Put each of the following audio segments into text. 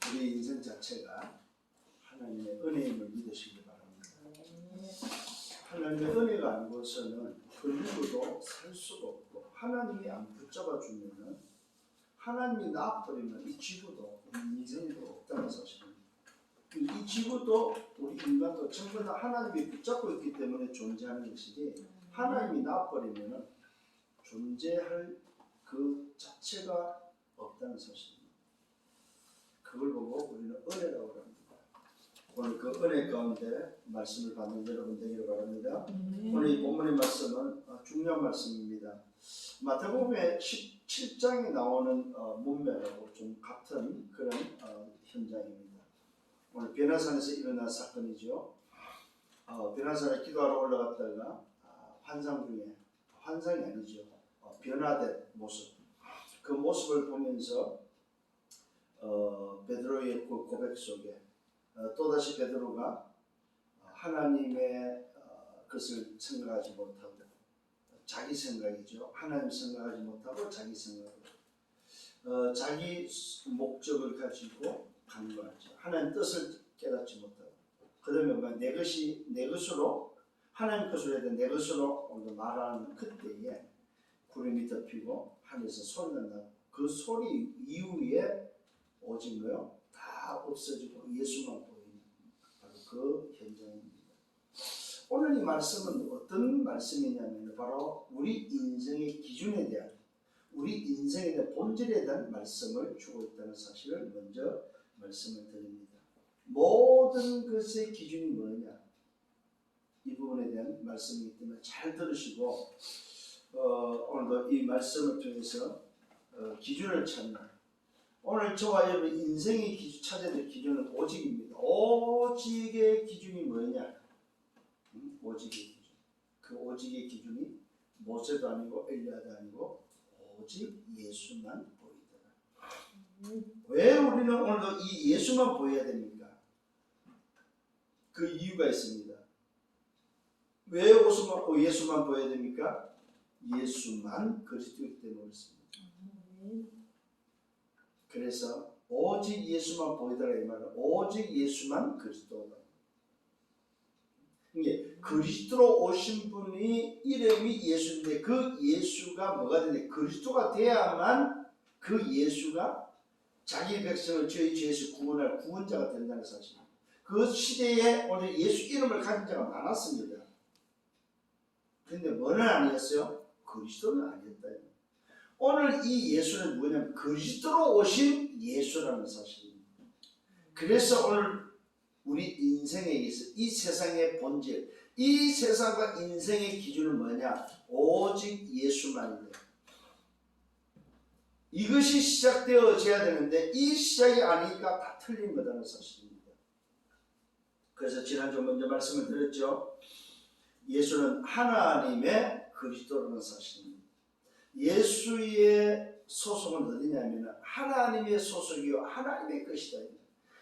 우리 인생 자체가 하나님의 은혜임을 믿으시기 바랍니다. 하나님의 은혜가 아니고서는 그 누구도 살 수가 없고, 하나님이 안 붙잡아 주면은, 하나님이 놔버리면 이 지구도 이 인생도 없다는 사실입니다. 이 지구도 우리 인간도 전부 다 하나님이 붙잡고 있기 때문에 존재하는 것이지, 하나님이 놔버리면은 존재할 그 자체가 없다는 사실입니다. 그걸 보고 우리는 은혜라고 합니다. 오늘 그 은혜 가운데 말씀을 받는 여러분 되기를 바랍니다. 오늘 이 본문의 말씀은 중요한 말씀입니다. 마태복음의 17장에 나오는 문맥하고 좀 같은 그런 현장입니다. 오늘 변화산에서 일어난 사건이죠. 변화산에 기도하러 올라갔다가 환상 중에, 환상이 아니죠, 변화된 모습, 그 모습을 보면서 베드로의 그 고백 속에 또다시 베드로가 하나님의 것을 생각하지 못하고, 자기 생각이죠. 하나님 생각하지 못하고 자기 생각으로 자기 목적을 가지고 간 거죠. 하나님 뜻을 깨닫지 못하고, 그 다음에 내 것이 내 것으로, 하나님 것으로 해야 돼, 내 것으로 말하는 그때에 구름이 덮이고 하늘에서 소리가 나고, 그 소리 이후에 오직 뭐요? 다 없어지고 예수만 보이는 바로 그 현장입니다. 오늘 이 말씀은 어떤 말씀이냐면 바로 우리 인생의 기준에 대한, 우리 인생에 대한 본질에 대한 말씀을 주고 있다는 사실을 먼저 말씀을 드립니다. 모든 것의 기준이 뭐냐, 이 부분에 대한 말씀이기 때문에 잘 들으시고 오늘도 이 말씀을 통해서 기준을 찾는, 오늘 저와 여러분 인생의 기준, 찾아야 될 기준은 오직입니다. 오직의 기준이 뭐냐? 오직의 기준. 그 오직의 기준이 모세도 아니고 엘리야도 아니고 오직 예수만 보이더라. 왜 우리는 오늘도 이 예수만 보여야 됩니까? 그 이유가 있습니다. 왜 예수만 보여야 됩니까? 예수만 그리스도이기 때문에 그렇습니다. 그래서 오직 예수만 보이더라 이 말은 오직 예수만 그리스도다. 이게 그리스도로 오신 분이 이름이 예수인데, 그 예수가 뭐가 되냐, 그리스도가 돼야만 그 예수가 자기 백성을 저희 죄에서 구원할 구원자가 된다는 사실입니다. 그 시대에 오늘 예수 이름을 가진 자가 많았습니다. 그런데 뭐는 아니었어요? 그리스도는 아니었다. 오늘 이 예수는 누구냐면 그리스도로 오신 예수라는 사실입니다. 그래서 오늘 우리 인생에 있어 이 세상의 본질, 이 세상과 인생의 기준은 뭐냐? 오직 예수만이다. 이것이 시작되어져야 되는데 이 시작이 아니니까 다 틀린 거라는 사실입니다. 그래서 지난주 먼저 말씀을 드렸죠. 예수는 하나님의 그리스도라는 사실입니다. 예수의 소속은 어디냐면 하나님의 소속이요 하나님의 것이다.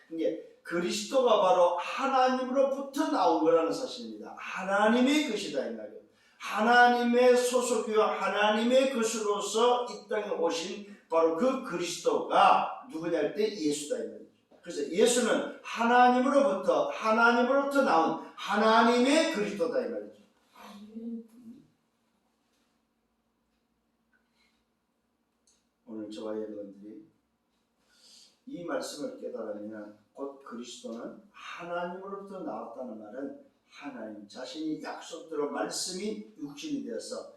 이게 그리스도가 바로 하나님으로부터 나온 거라는 사실입니다. 하나님의 것이다 이 말이에요. 하나님의 소속이요 하나님의 것으로서 이 땅에 오신 바로 그 그리스도가 누구냐 할 때 예수다 이 말이에요. 그래서 예수는 하나님으로부터 나온 하나님의 그리스도다 이 말이죠. 오늘 저와 여러분들이 이 말씀을 깨달으면 곧 그리스도는 하나님으로부터 나왔다는 말은 하나님 자신이 약속대로 말씀이 육신이 되어서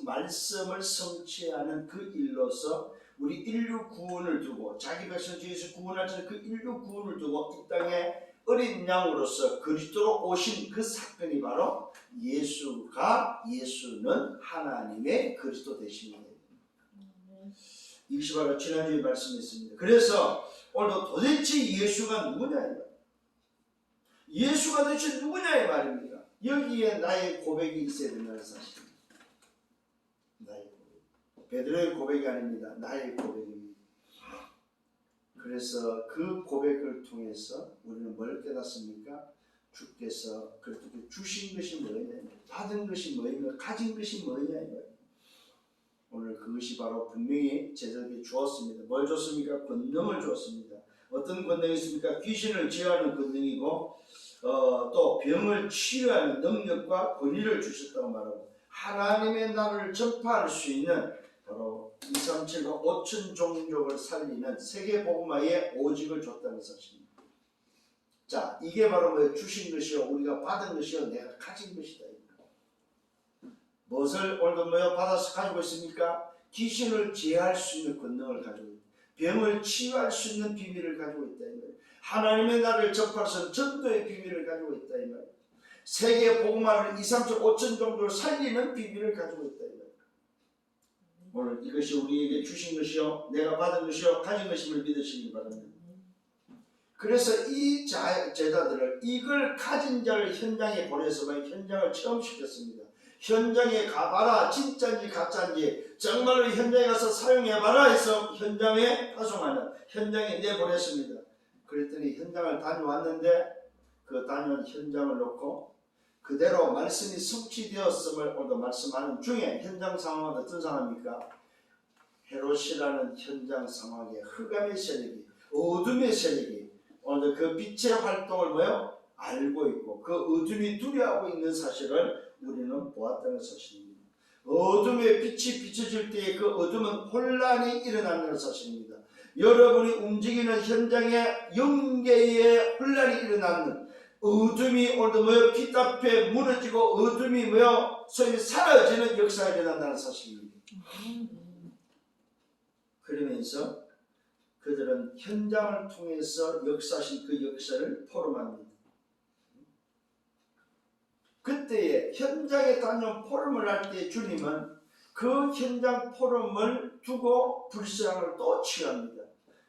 말씀을 성취하는 그 일로서 우리 인류 구원을 두고, 자기 백성 중에서 구원할 그 인류 구원을 두고 이 땅에 어린 양으로서 그리스도로 오신 그 사건이 바로 예수는 하나님의 그리스도 되십니다. 이것이 바로 지난주에 말씀했습니다. 그래서 오늘도 도대체 예수가 누구냐, 예수가 도대체 누구냐 이 말입니다. 여기에 나의 고백이 있어야 된다는 사실입니다. 나의 고백, 베드로의 고백이 아닙니다. 나의 고백입니다. 그래서 그 고백을 통해서 우리는 뭘 깨닫습니까? 주께서 그렇게 주신 것이 뭐냐, 받은 것이 뭐냐, 가진 것이 뭐냐 이 말입니다. 오늘 그것이 바로 분명히 제자에게 주었습니다. 뭘 줬습니까? 권능을 주었습니다. 어떤 권능이 있습니까? 귀신을 제어하는 권능이고 또 병을 치유하는 능력과 권위를 주셨다고 말하고 하나님의 나라를 전파할 수 있는 바로 237과 5천 종족을 살리는 세계복음화의 오직을 줬다는 사실입니다. 자, 이게 바로 뭐 주신 것이요 우리가 받은 것이요 내가 가진 것이다. 무엇을 오늘도 뭐요 받아서 가지고 있습니까? 귀신을 제어할 수 있는 권능을 가지고 있다. 병을 치유할 수 있는 비밀을 가지고 있다. 하나님의 나라를 전파할 수 있는 전도의 비밀을 가지고 있다. 이 말이에요. 세계 복음화를 2, 3, 5천 정도를 살리는 비밀을 가지고 있다. 이 말이에요. 오늘 이것이 우리에게 주신 것이요 내가 받은 것이요 가진 것임을 믿으시기 바랍니다. 그래서 이 제자들을 이걸 가진 자를 현장에 보내서 현장을 체험시켰습니다. 현장에 가봐라. 진짜인지 가짜인지 정말로 현장에 가서 사용해봐라 해서 현장에 파송하는 현장에 내보냈습니다. 그랬더니 현장을 다녀왔는데 그 다녀온 현장을 놓고 그대로 말씀이 성취되었음을 오늘도 말씀하는 중에 현장 상황은 어떤 상황입니까? 헤롯이라는 현장 상황에 흑암의 세력이 어둠의 세력이 오늘 그 빛의 활동을 뭐요? 알고 있고 그 어둠이 두려워하고 있는 사실을 우리는 보았다는 사실입니다. 어둠의 빛이 비춰질 때에 그 어둠은 혼란이 일어난다는 사실입니다. 여러분이 움직이는 현장에 영계의 혼란이 일어나는 어둠이 오늘도 뭐요? 빛 앞에 무너지고 어둠이 뭐요? 소위 사라지는 역사가 일어난다는 사실입니다. 그러면서 그들은 현장을 통해서 역사하신 그 역사를 포럼합니다. 그때에 현장에 다녀온 포럼을 할 때 주님은 그 현장 포럼을 두고 불신앙을 또 치유합니다.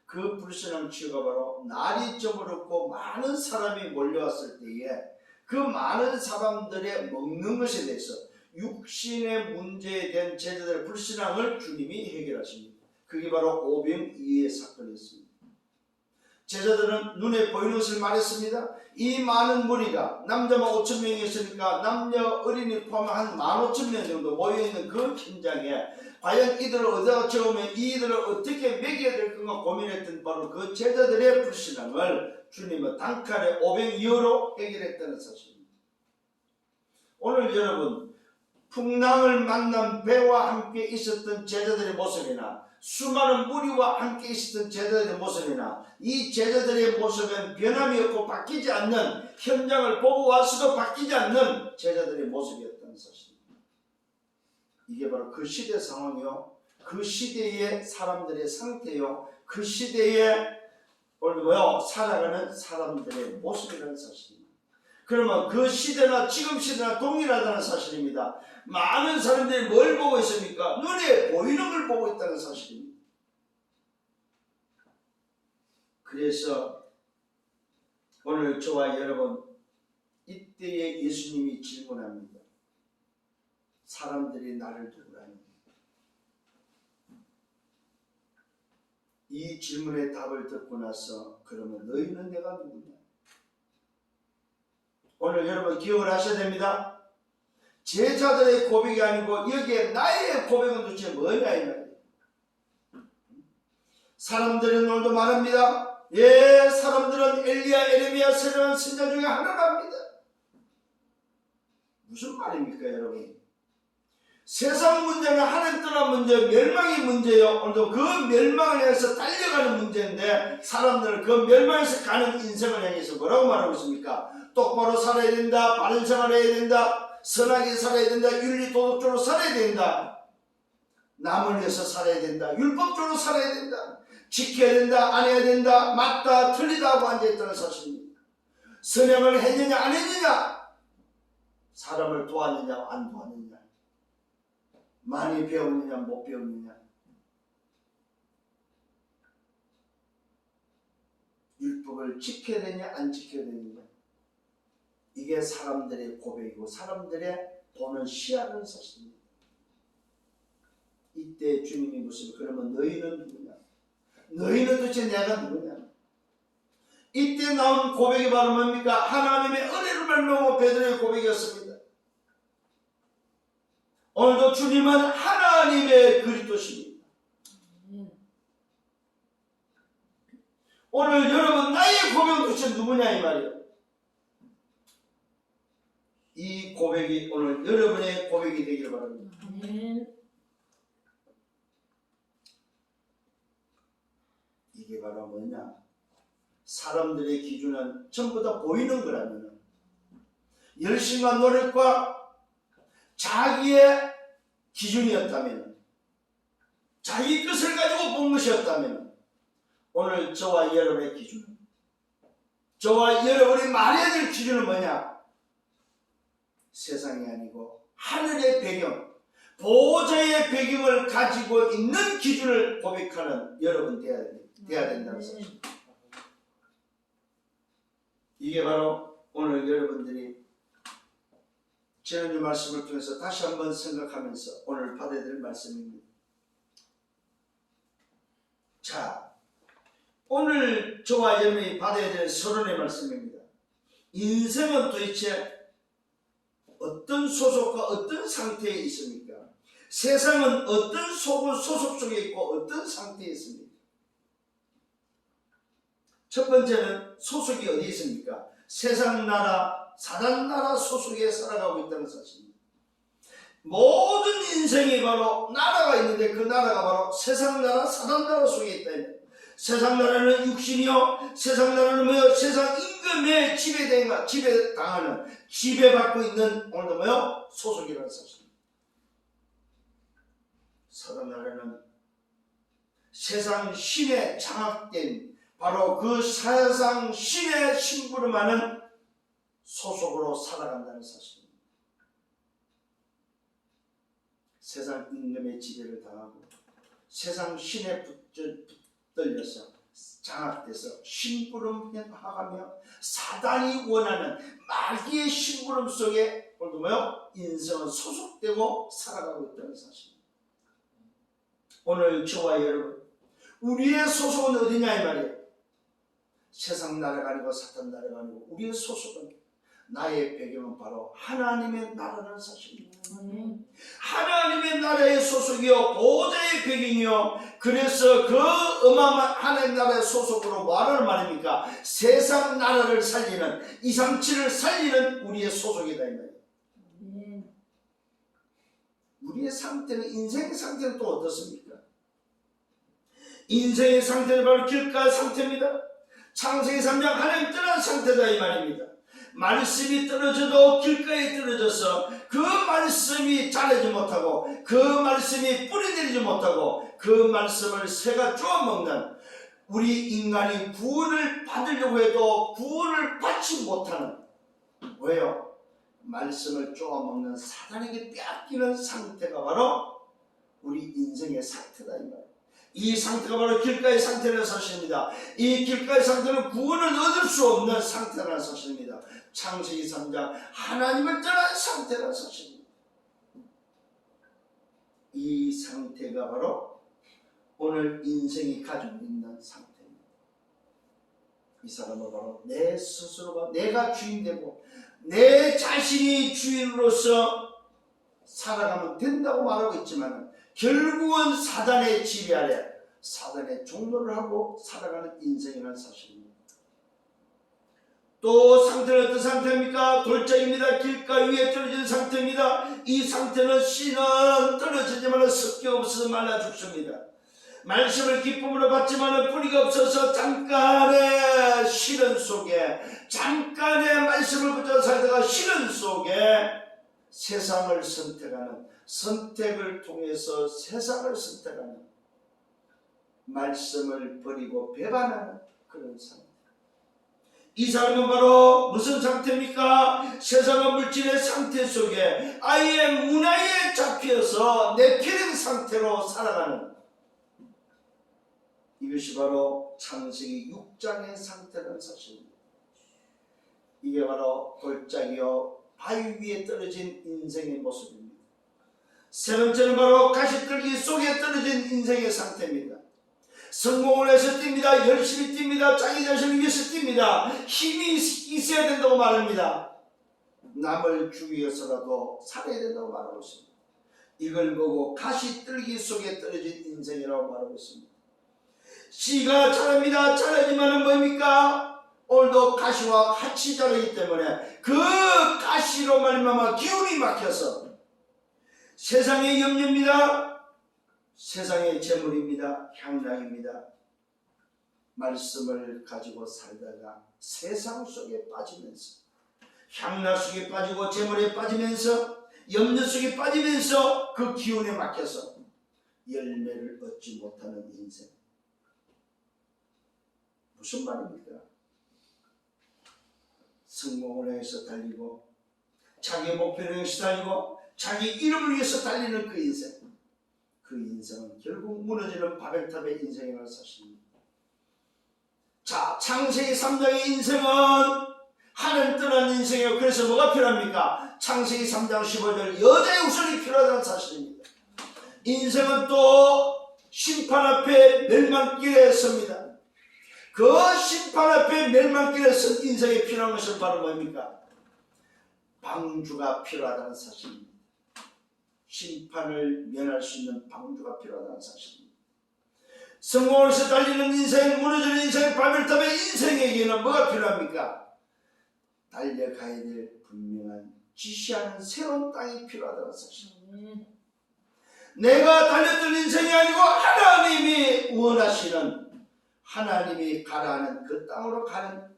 그 불신앙 치유가 바로 날이 저물었고 많은 사람이 몰려왔을 때에 그 많은 사람들의 먹는 것에 대해서 육신의 문제에 대한 제자들의 불신앙을 주님이 해결하십니다. 그게 바로 오병이어의 사건이었습니다. 제자들은 눈에 보이는 것을 말했습니다. 이 많은 무리가 남자만 5천 명이었으니까 남녀 어린이 포함한 한 15,000명 정도 모여있는 그 현장에 과연 이들을 어디다가 채우면 이들을 어떻게 먹여야 될 건가 고민했던 바로 그 제자들의 불신앙을 주님은 단칼에 오병이어로 해결했다는 사실입니다. 오늘 여러분 풍랑을 만난 배와 함께 있었던 제자들의 모습이나 수많은 무리와 함께 있었던 제자들의 모습이나 이 제자들의 모습은 변함이 없고 바뀌지 않는 현장을 보고 와서도 바뀌지 않는 제자들의 모습이었다는 사실입니다. 이게 바로 그 시대 상황이요 그 시대의 사람들의 상태요 그 시대에 오늘 뭐요 살아가는 사람들의 모습이라는 사실입니다. 그러면 그 시대나 지금 시대나 동일하다는 사실입니다. 많은 사람들이 뭘 보고 있습니까? 눈에 보이는 걸 보고 있다는 사실입니다. 그래서 오늘 저와 여러분 이때에 예수님이 질문합니다. 사람들이 나를 누구라니? 이 질문의 답을 듣고 나서 그러면 너희는 내가 누구냐? 오늘 여러분 기억을 하셔야 됩니다. 제자들의 고백이 아니고 여기에 나의 고백은 도대체 뭐냐 이 말이에요. 사람들은 오늘도 말합니다. 예, 사람들은 엘리야, 에레미야, 새로운 선자 중에 하나랍니다. 무슨 말입니까 여러분? 세상 문제는 하나님 떠난 문제, 멸망의 문제요. 오늘도 그 멸망을 향해서 달려가는 문제인데 사람들은 그 멸망에서 가는 인생을 향해서 뭐라고 말하고 있습니까? 똑바로 살아야 된다, 바른 생활을 해야 된다, 선하게 살아야 된다, 윤리 도덕적으로 살아야 된다, 남을 위해서 살아야 된다, 율법적으로 살아야 된다, 지켜야 된다, 안 해야 된다, 맞다, 틀리다 하고 앉아있다는 사실입니다. 선행을 했느냐 안 했느냐, 사람을 도왔느냐 안 도왔느냐, 많이 배웠느냐 못 배웠느냐, 율법을 지켜야 되냐 안 지켜야 되느냐, 이게 사람들의 고백이고 사람들의 보는 시야라는 사실입니다. 이때 주님이 묻습니다. 그러면 너희는 누구냐? 너희는 도대체 내가 누구냐? 이때 나온 고백이 바로 뭡니까? 하나님의 은혜를 말미암아 베드로의 고백이었습니다. 오늘도 주님은 하나님의 그리스도십니다. 오늘 여러분 나의 고백 도대체 누구냐 이 말이에요. 이 고백이 오늘 여러분의 고백이 되기를 바랍니다. 이게 바로 뭐냐? 사람들의 기준은 전부 다 보이는 거라면, 열심과 노력과 자기의 기준이었다면, 자기 것을 가지고 본 것이었다면, 오늘 저와 여러분의 기준, 저와 여러분이 말해야 될 기준은 뭐냐? 세상이 아니고 하늘의 배경, 보호자의 배경을 가지고 있는 기준을 고백하는 여러분 돼야 된다는 사실. 이게 바로 오늘 여러분들이 지난주 말씀을 통해서 다시 한번 생각하면서 오늘 받아야 될 말씀입니다. 자, 오늘 저와 여러분이 받아야 될 서론의 말씀입니다. 인생은 도대체 어떤 소속과 어떤 상태에 있습니까? 세상은 어떤 소속 속에 있고 어떤 상태에 있습니까? 첫 번째는 소속이 어디 있습니까? 세상 나라, 사단 나라 소속에 살아가고 있다는 사실입니다. 모든 인생이 바로 나라가 있는데 그 나라가 바로 세상 나라, 사단 나라 속에 있다. 세상 나라는 육신이요, 세상 나라는 뭐요? 세상 임금에 지배당하는, 지배받고 있는 오늘도 뭐요? 소속이라는 사실입니다. 사단 나라는 세상 신에 장악된 바로 그 세상 신의 심부름하는 소속으로 살아간다는 사실입니다. 세상 임금의 지배를 당하고 세상 신에 붙들려서 장악돼서 심부름하며 사단이 원하는 마귀의 심부름 속에 오늘도 뭐요? 인생은 소속되고 살아가고 있다는 사실입니다. 오늘 저와 여러분, 우리의 소속은 어디냐 이 말이에요. 세상 나라가 아니고 사탄 나라가 아니고 우리의 소속은, 나의 배경은 바로 하나님의 나라라는 사실입니다. 하나님의 나라의 소속이요, 보호자의 배경이요. 그래서 그 어마어마한 하나님 나라의 소속으로 뭐하는 말입니까? 세상 나라를 살리는, 이상치를 살리는 우리의 소속이다 이 말이에요. 우리의 상태는, 인생의 상태는 또 어떻습니까? 인생의 상태는 바로 길가의 상태입니다. 창세기 3장 하나님 떠난 상태다 이 말입니다. 말씀이 떨어져도 길가에 떨어져서 그 말씀이 자라지 못하고, 그 말씀이 뿌리내리지 못하고, 그 말씀을 새가 쪼아먹는, 우리 인간이 구원을 받으려고 해도 구원을 받지 못하는, 왜요? 말씀을 쪼아먹는 사단에게 빼앗기는 상태가 바로 우리 인생의 상태다 이 말이에요. 이 상태가 바로 길가의 상태라는 사실입니다. 이 길가의 상태는 구원을 얻을 수 없는 상태라는 사실입니다. 창세기 3장 하나님을 떠난 상태라는 사실입니다. 이 상태가 바로 오늘 인생이 가지고 있는 상태입니다. 이 사람은 바로 내 스스로가, 내가 주인되고 내 자신이 주인으로서 살아가면 된다고 말하고 있지만 결국은 사단의 지배 아래, 사단의 종노를 하고 살아가는 인생이라는 사실입니다. 또 상태는 어떤 상태입니까? 돌짝입니다. 길가 위에 떨어진 상태입니다. 이 상태는 씨는 떨어지지만 습기 없어서 말라 죽습니다. 말씀을 기쁨으로 받지만 뿌리가 없어서 잠깐의 시련 속에, 잠깐의 말씀을 붙잡아 살다가 시련 속에 세상을 선택하는, 선택을 통해서 세상을 선택하는, 말씀을 버리고 배반하는 그런 상태. 이 사람은 바로 무슨 상태입니까? 세상과 물질의 상태 속에 아예 문화에 잡혀서 네피림 상태로 살아가는, 이것이 바로 창세기 6장의 상태라는 사실입니다. 이게 바로 골짜기요, 바위 위에 떨어진 인생의 모습입니다. 세 번째는 바로 가시떨기 속에 떨어진 인생의 상태입니다. 성공을 해서 뜁니다. 열심히 뜁니다. 자기 자신을 위해서 뜁니다. 힘이 있어야 된다고 말합니다. 남을 주기 위해서라도 살아야 된다고 말하고 있습니다. 이걸 보고 가시떨기 속에 떨어진 인생이라고 말하고 있습니다. 씨가 자랍니다. 자라지만은 뭡니까? 오늘도 가시와 같이 자라기 때문에 그 가시로 말미암아 기운이 막혀서 세상의 염려입니다. 세상의 재물입니다. 향락입니다. 말씀을 가지고 살다가 세상 속에 빠지면서 향락 속에 빠지고 재물에 빠지면서 염려 속에 빠지면서 그 기운에 막혀서 열매를 얻지 못하는 인생. 무슨 말입니까? 성공을 위해서 달리고 자기 목표를 위해서 달리고 자기 이름을 위해서 달리는 그 인생. 그 인생은 결국 무너지는 바벨탑의 인생이라는 사실입니다. 자, 창세기 3장의 인생은 하늘 떠난 인생이에요. 그래서 뭐가 필요합니까? 창세기 3장 15절 여자의 우선이 필요하다는 사실입니다. 인생은 또 심판 앞에 멸망길에 섭니다. 그 심판 앞에 멸망길에 선 인생에 필요한 것은 바로 뭡니까? 방주가 필요하다는 사실입니다. 심판을 면할 수 있는 방주가 필요하다는 사실입니다. 성공을 위해서 달리는 인생, 무너지는 인생, 바벨탑의 인생에게는 뭐가 필요합니까? 달려가야 될 분명한 지시하는 새로운 땅이 필요하다는 사실입니다. 내가 달렸던 인생이 아니고 하나님이 원하시는, 하나님이 가라하는 그 땅으로 가는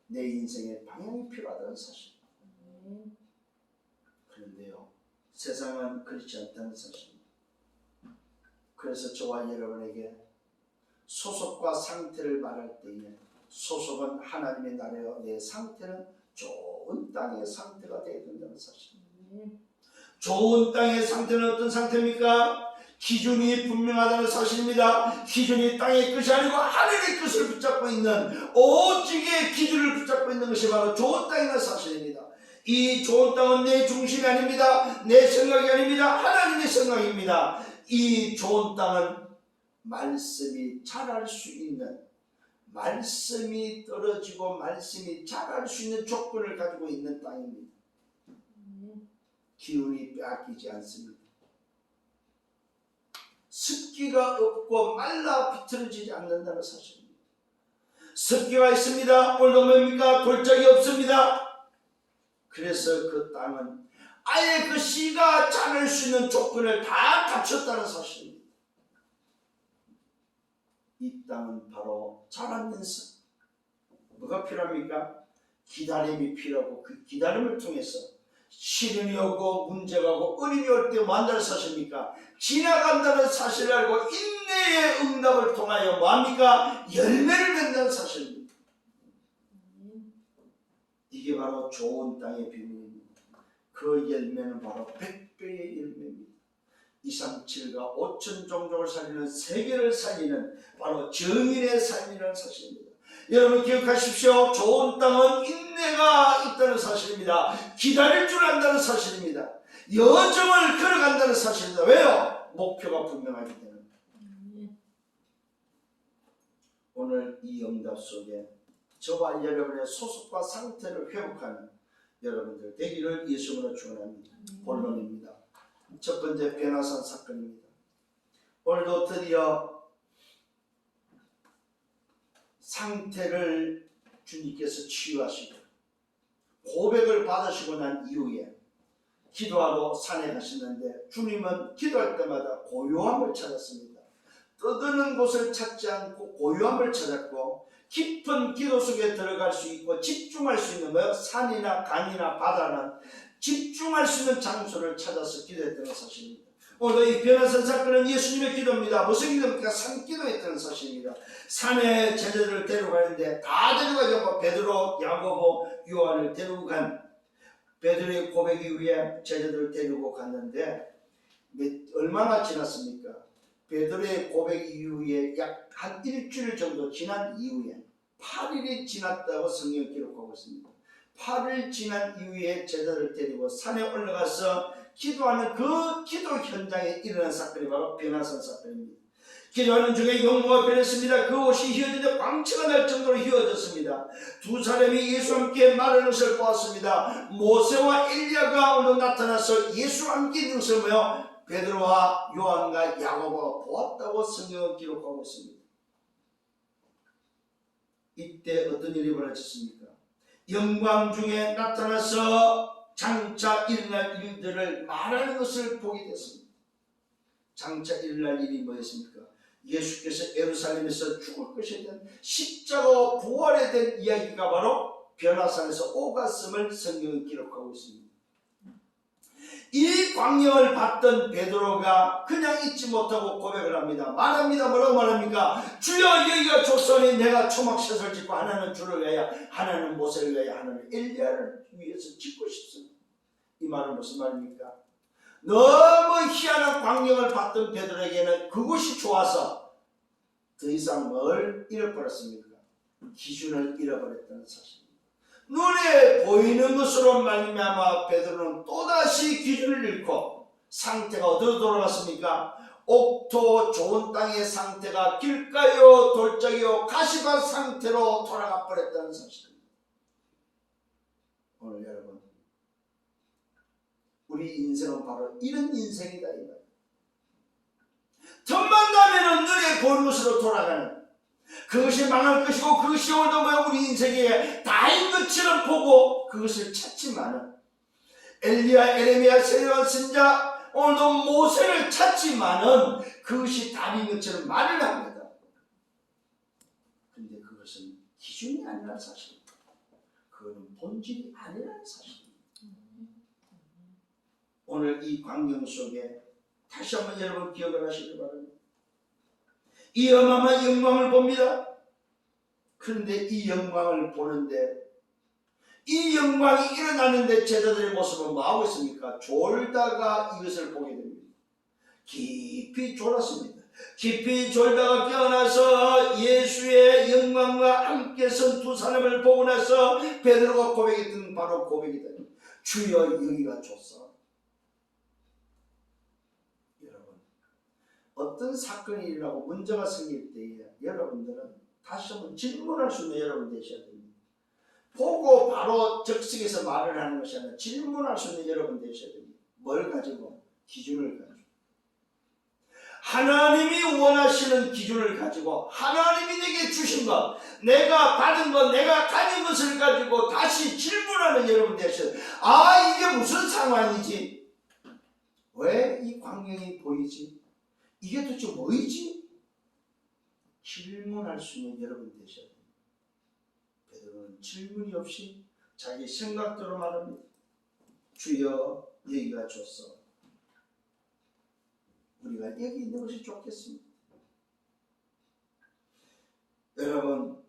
내 인생의 방향이 필요하다는 사실입니다. 그런데요, 세상은 그렇지 않다는 사실입니다. 그래서 저와 여러분에게 소속과 상태를 말할 때에 소속은 하나님의 나라요, 내 상태는 좋은 땅의 상태가 되어야 된다는 사실입니다. 좋은 땅의 상태는 어떤 상태입니까? 기준이 분명하다는 사실입니다. 기준이 땅의 끝이 아니고 하늘의 끝을 붙잡고 있는, 오직의 기준을 붙잡고 있는 것이 바로 좋은 땅이라는 사실입니다. 이 좋은 땅은 내 중심이 아닙니다. 내 생각이 아닙니다. 하나님의 생각입니다. 이 좋은 땅은 말씀이 자랄 수 있는, 말씀이 떨어지고 말씀이 자랄 수 있는 조건을 가지고 있는 땅입니다. 기운이 빼앗기지 않습니다. 습기가 없고 말라 비틀어지지 않는다는 사실입니다. 습기가 있습니다. 오늘도 뭡니까? 돌짝이 없습니다. 그래서 그 땅은 아예 그 씨가 자랄 수 있는 조건을 다 갖췄다는 사실입니다. 이 땅은 바로 자라면서 뭐가 필요합니까? 기다림이 필요하고 그 기다림을 통해서 시련이 오고 문제가 오고 어려움이 올 때 뭐한다는 사실입니까? 지나간다는 사실을 알고 인내의 응답을 통하여 뭐합니까? 열매를 맺는다는 사실입니다. 이게 바로 좋은 땅의 비밀입니다. 그 열매는 바로 100배의 열매입니다. 237과 5천 종족을 살리는 세계를 살리는 바로 정인의 삶이라는 사실입니다. 여러분 기억하십시오. 좋은 땅은 인내가 있다는 사실입니다. 기다릴 줄 안다는 사실입니다. 여정을 걸어간다는 사실입니다. 왜요? 목표가 분명하기 때문에. 오늘 이 응답 속에 저와 여러분의 소속과 상태를 회복하는 여러분들 되기를 예수님으로 축원합니다. 본론입니다. 첫 번째 변화산 사건입니다. 오늘도 드디어 상태를 주님께서 치유하시고 고백을 받으시고 난 이후에 기도하러 산에 가시는데 주님은 기도할 때마다 고요함을 찾았습니다. 떠드는 곳을 찾지 않고 고요함을 찾았고 깊은 기도 속에 들어갈 수 있고 집중할 수 있는 거예요. 산이나 강이나 바다는 집중할 수 있는 장소를 찾아서 기도했다는 사실입니다. 오늘 이 변화산 사건은 예수님의 기도입니다. 무슨 기도입니까? 산기도했다는 사실입니다. 산에 제자들을 데려가는데 다 데려가려고 베드로, 야고보, 요한을 데리고 간 베드로의 고백 이후에 제자들을 데리고 갔는데 얼마나 지났습니까? 베드로의 고백 이후에 약 한 일주일 정도 지난 이후에 8일이 지났다고 성경이 기록하고 있습니다. 8일 지난 이후에 제자들을 데리고 산에 올라가서 기도하는 그 기도 현장에 일어난 사건이 바로 변화산 사건입니다. 기도하는 중에 용모가 변했습니다. 그 옷이 휘어지는데 광채가 날 정도로 휘어졌습니다. 두 사람이 예수와 함께 말하는 것을 보았습니다. 모세와 엘리야가 오늘 나타나서 예수와 함께 있는 것을 베드로와 요한과 야고보가 보았다고 성경은 기록하고 있습니다. 이때 어떤 일이 벌어졌습니까? 영광 중에 나타나서 장차 일어날 일들을 말하는 것을 보게 됐습니다. 장차 일어날 일이 뭐였습니까? 예수께서 예루살렘에서 죽을 것에 대한 십자가와 부활에 대한 이야기가 바로 변화산에서 오갔음을 성경은 기록하고 있습니다. 이 광경을 봤던 베드로가 그냥 잊지 못하고 고백을 합니다. 말합니다. 뭐라고 말합니까? 주여, 여기가 족속이 내가 초막셋을 짓고 하나는 주를 위하여, 하나는 모세를 위하여, 하나는 엘리야를 위해서 짓고 싶습니다. 이 말은 무슨 말입니까? 너무 희한한 광경을 봤던 베드로에게는 그것이 좋아서 더 이상 뭘 잃어버렸습니까? 기준을 잃어버렸다는 사실입니다. 눈에 보이는 것으로 말미암아 베드로는 또다시 기준을 잃고 상태가 어디로 돌아갔습니까? 옥토 좋은 땅의 상태가 길가요 돌짝이요 가시밭 상태로 돌아가 버렸다는 사실입니다. 오늘 여러분, 우리 인생은 바로 이런 인생이다 이 말이에요. 틈만 나면은 눈에 보이는 것으로 돌아가는, 그것이 망할 것이고 그것이 오늘도 뭐야 우리 인생에 다인 것처럼 보고 그것을 찾지만은, 엘리야, 에레미야, 세례요한 선지자, 오늘도 모세를 찾지만은 그것이 답인 것처럼 말을 합니다. 그런데 그것은 기준이 아니라는 사실입니다. 그것은 본질이 아니라는 사실입니다. 오늘 이 광경 속에 다시 한번 여러분 기억을 하시기 바랍니다. 이 어마어마한 영광을 봅니다. 그런데 이 영광을 보는데, 이 영광이 일어나는데 제자들의 모습은 뭐하고 있습니까? 졸다가 이것을 보게 됩니다. 깊이 졸았습니다. 깊이 졸다가 깨어나서 예수의 영광과 함께 선 두 사람을 보고 나서 베드로가 고백했던 바로 고백이 됩니다. 주여, 여기가 좋소. 어떤 사건이 일어나고 문제가 생길 때에 여러분들은 다시 한번 질문할 수 있는 여러분 되셔야 됩니다. 보고 바로 적식해서 말을 하는 것이 아니라 질문할 수 있는 여러분 되셔야 됩니다. 뭘 가지고? 기준을 가지고. 하나님이 원하시는 기준을 가지고, 하나님이 내게 주신 것, 내가 받은 것, 내가 가진 것을 가지고 다시 질문하는 여러분 되셔야 돼요. 아, 이게 무슨 상황이지? 왜 이 광경이 보이지? 이게 도대체 뭐이지? 질문할 수 있는 여러분 되셔야 됩니다. 베드로는 질문이 없이 자기 생각대로 말합니다. 주여, 여기가 좋소. 우리가 여기 있는 것이 좋겠습니다. 여러분,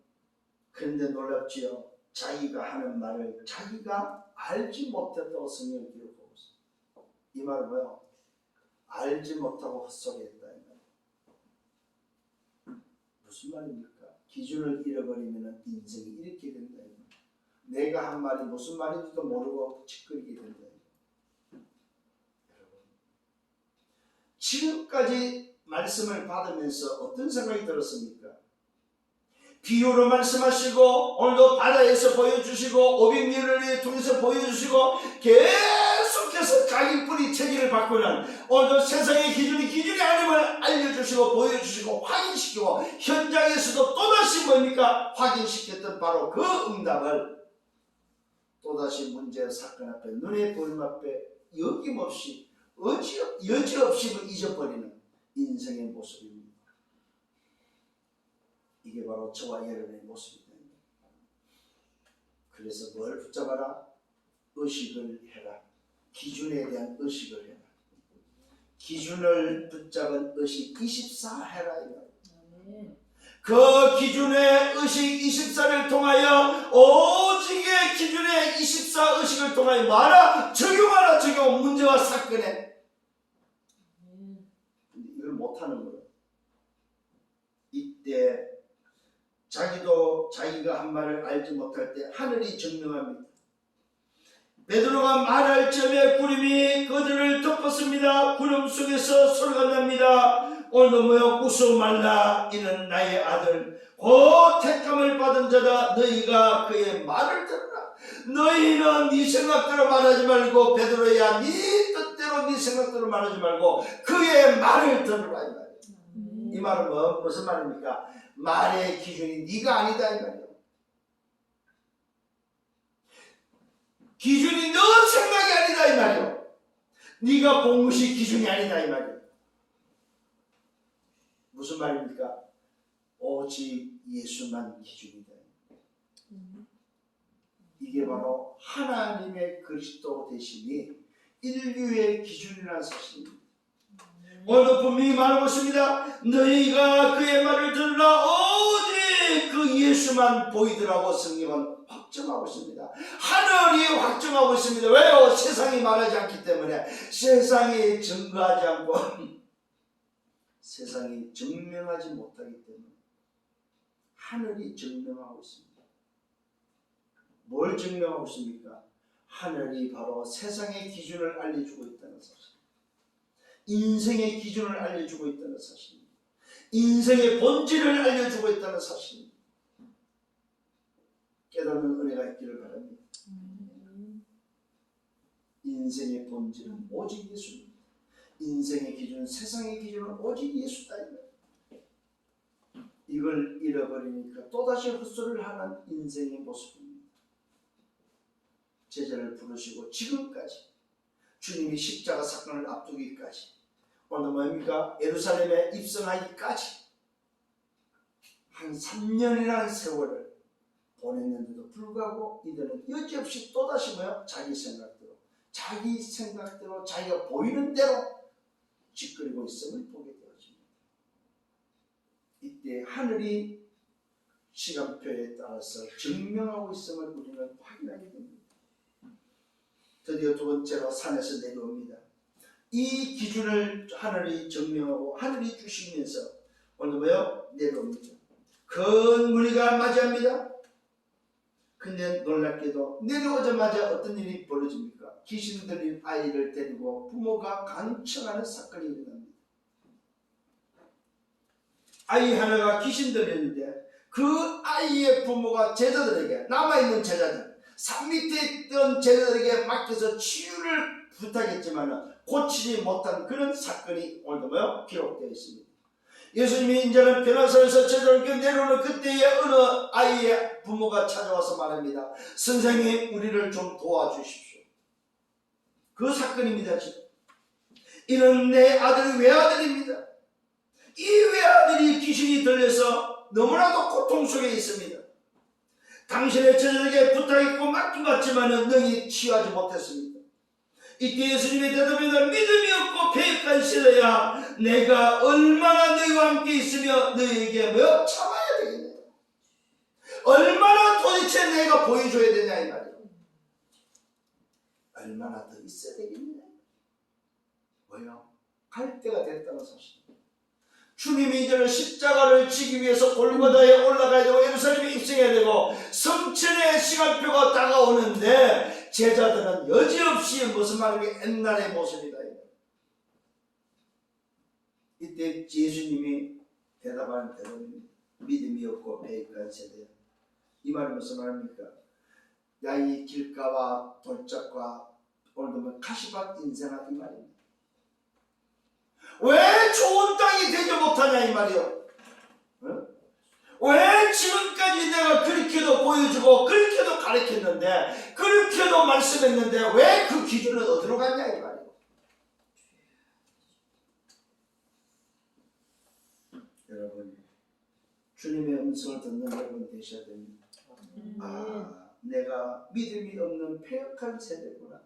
그런데 놀랍지요? 자기가 하는 말을 자기가 알지 못했다고 성경을 기록하고 있습니다. 이 말은 뭐예요? 알지 못하고 헛소리했다. 무슨 말입니까? 기준을 잃어버리면 인생이 이렇게 된다. 내가 한 말이 무슨 말인지도 모르고 짓거리게 된다. 여러분, 지금까지 말씀을 받으면서 어떤 생각이 들었습니까? 비유로 말씀하시고 오늘도 바다에서 보여주시고 500년을 통해서 보여주시고 계속해서 자기 뿌리 체질을 바꾸는, 오늘도 세상의 기준이 아님을 알려주시고 보여주시고 확인시키고 현장에서도 또다시 뭡니까? 확인시켰던 바로 그 응답을 또다시 문제 사건 앞에, 눈에 보이는 앞에 여김없이 여지없이 잊어버리는 인생의 모습입니다. 이게 바로 저와 여러분의 모습이 됩니다. 그래서 뭘 붙잡아라? 의식을 해라. 기준에 대한 의식을 해라. 기준을 붙잡은 의식 24 해라. 그 기준의 의식 24를 통하여, 오직의 기준의 24 의식을 통하여 말아 적용하라. 적용, 문제와 사건에. 이걸 못하는 거예요. 이때 자기도 자기가 한 말을 알지 못할 때 하늘이 증명합니다. 베드로가 말할 점에 구름이 그들을 덮었습니다. 구름 속에서 소리가 납니다. 오늘도 뭐여, 웃어 말라. 이는 나의 아들, 곧 택함을 받은 자다. 너희가 그의 말을 들으라. 너희는 네 생각대로 말하지 말고, 베드로야, 네 뜻대로 네 생각대로 말하지 말고 그의 말을 들으라. 이 말은 무슨 말입니까? 말의 기준이 네가 아니다 이 말이에요. 기준이 너 생각이 아니다 이 말이요. 네가 본 것이 기준이 아니다 이 말이요. 무슨 말입니까? 오직 예수만 기준이다. 이게 바로 하나님의 그리스도 되심이 인류의 기준이라는 사실입니다. 오늘도 분명히 말하고 있습니다. 너희가 그의 말을 들으라. 오직 그 예수만 보이더라고 성경은 확정하고 있습니다. 하늘이 확정하고 있습니다. 왜요? 세상이 말하지 않기 때문에. 세상이 증거하지 않고 세상이 증명하지 못하기 때문에 하늘이 증명하고 있습니다. 뭘 증명하고 있습니까? 하늘이 바로 세상의 기준을 알려주고 있다는 사실, 인생의 기준을 알려주고 있다는 사실입니다. 인생의 본질을 알려주고 있다는 사실입니다. 깨닫는 은혜가 있기를 바랍니다. 인생의 본질은 오직 예수입니다. 인생의 기준, 세상의 기준은 오직 예수다. 이걸 잃어버리니까 또다시 헛소리를 하는 인생의 모습입니다. 제자를 부르시고 지금까지 주님이 십자가 사건을 앞두기까지 오늘 뭡니까? 예루살렘에 입성하기까지 한 3년이라는 세월을 보냈는데도 불구하고 이들은 여지없이 또다시 뭐야? 자기 생각대로 자기가 보이는 대로 짓거리고 있음을 보게 되어집니다. 이때 하늘이 시간표에 따라서 증명하고 있음을 우리는 확인하게 됩니다. 드디어 두 번째로 산에서 내려옵니다. 이 기준을 하늘이 증명하고 하늘이 주시면서 오늘 뭐요? 내려옵니다. 큰 무리가 맞이합니다. 근데 놀랍게도 내려오자마자 어떤 일이 벌어집니까? 귀신 들린 아이를 데리고 부모가 간청하는 사건이 일어납니다. 아이 하나가 귀신 들렸는데 그 아이의 부모가 제자들에게, 남아있는 제자들, 산 밑에 있던 제자들에게 맡겨서 치유를 부탁했지만 고치지 못한 그런 사건이 오늘도 뭐요? 기록되어 있습니다. 예수님이 이제는 변화산에서 제자들께 내려오는 그때의 어느 아이의 부모가 찾아와서 말합니다. 선생님, 우리를 좀 도와주십시오. 그 사건입니다. 지금 이는 내 아들 외아들입니다. 이 외아들이 귀신이 들려서 너무나도 고통 속에 있습니다. 당신의 제자들에게 부탁했고 맡겨봤지만 능히 치유하지 못했습니다. 이때 예수님이 대답합니다. 믿음이 없고 배역한 시대야, 내가 얼마나 너희와 함께 있으며 너희에게 뭐 참아야 되겠냐, 얼마나 도대체 내가 보여줘야 되냐 이 말이에요. 얼마나 더 있어야 되겠냐, 뭐요? 갈 때가 됐다는 사실. 주님이 이제는 십자가를 지기 위해서 골고다에 올라가야 되고 예루살렘에 입성해야 되고 성천의 시간표가 다가오는데 제자들은 여지없이 무슨 말이냐, 옛날의 모습이다. 이때 예수님이 대답하는 대답입니다. 믿음이 없고 배역한 세대. 이 말은 무슨 말입니까? 야, 이 길가와 돌짝과 오늘도 가시밭 인생아 이 말입니다. 왜 좋은 땅이 되지 못하냐 이 말이요. 왜 지금까지 내가 그렇게도 보여주고 그렇게도 가르쳤는데 그렇게도 말씀했는데 왜 그 기준은 어디로 갔냐 이 말이요. 여러분, 주님의 음성을 듣는 여러분 되셔야 됩니다. 아, 내가 믿음이 없는 패역한 세대구나.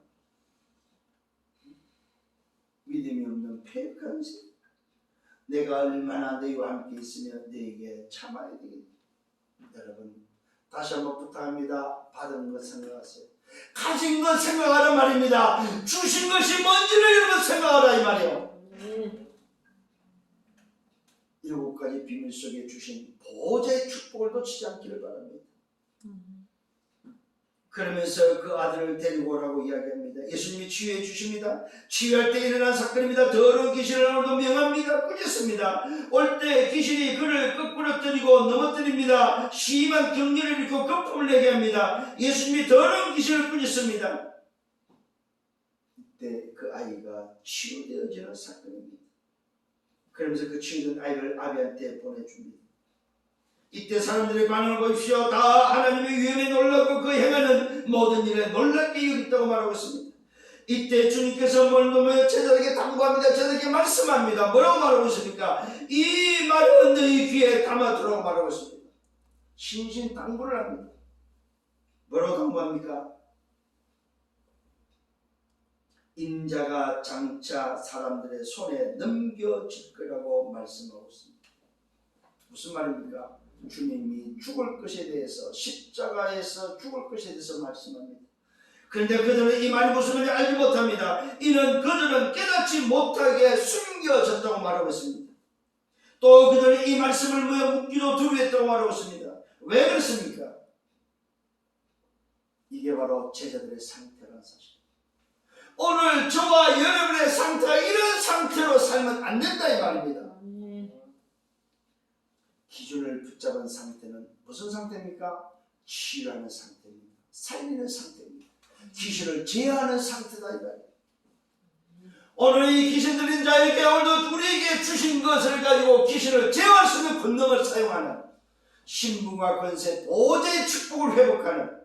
믿음이 없는 패역한 세대. 내가 얼마나 너희와 함께 있으며 너희에게 참아야 되겠다. 여러분, 다시 한번 부탁합니다. 받은 것 생각하세요. 가진 것 생각하란 말입니다. 주신 것이 뭔지를 여러분 생각하라 이 말이에요. 7가지 비밀 속에 주신 보좌의 축복을 놓치지 않기를 바랍니다. 그러면서 그 아들을 데리고 오라고 이야기합니다. 예수님이 치유해 주십니다. 치유할 때 일어난 사건입니다. 더러운 귀신을 오늘도 명합니다. 꾸짖습니다. 올 때 귀신이 그를 거꾸로 때리고 넘어뜨립니다. 심한 격려를 일으키고 거품을 내게 합니다. 예수님이 더러운 귀신을 꾸짖습니다. 이때 그 아이가 치유되어지는 사건입니다. 그러면서 그 치유된 아이를 아비한테 보내줍니다. 이때 사람들의 반응을 보십시오. 다 하나님의 위엄에 놀라고 그 행하는 모든 일에 놀랍게 여겼다고 말하고 있습니다. 이때 주님께서 뭐냐면 제자들에게 당부합니다. 제자들에게 말씀합니다. 뭐라고 말하고 있습니까? 이 말은 너희 귀에 담아두라고 말하고 있습니다. 신신당부를 합니다. 뭐라고 당부합니까? 인자가 장차 사람들의 손에 넘겨질 거라고 말씀하고 있습니다. 무슨 말입니까? 주님이 죽을 것에 대해서, 십자가에서 죽을 것에 대해서 말씀합니다. 그런데 그들은 이 말이 무슨 말인지 알지 못합니다. 이는 그들은 깨닫지 못하게 숨겨졌다고 말하고 있습니다. 또 그들은 이 말씀을 묻기도 두려웠다고 말하고 있습니다. 왜 그렇습니까? 이게 바로 제자들의 상태라는 사실. 오늘 저와 여러분의 상태가 이런 상태로 살면 안 된다 이 말입니다. 기준을 붙잡은 상태는 무슨 상태입니까? 치유하는 상태입니다. 살리는 상태입니다. 귀신을 제어하는 상태다 이 말이에요. 오늘 이 귀신 들린 자에게 오늘도 우리에게 주신 것을 가지고 귀신을 제어할 수 있는 권능을 사용하는 신분과 권세, 보좌의 축복을 회복하는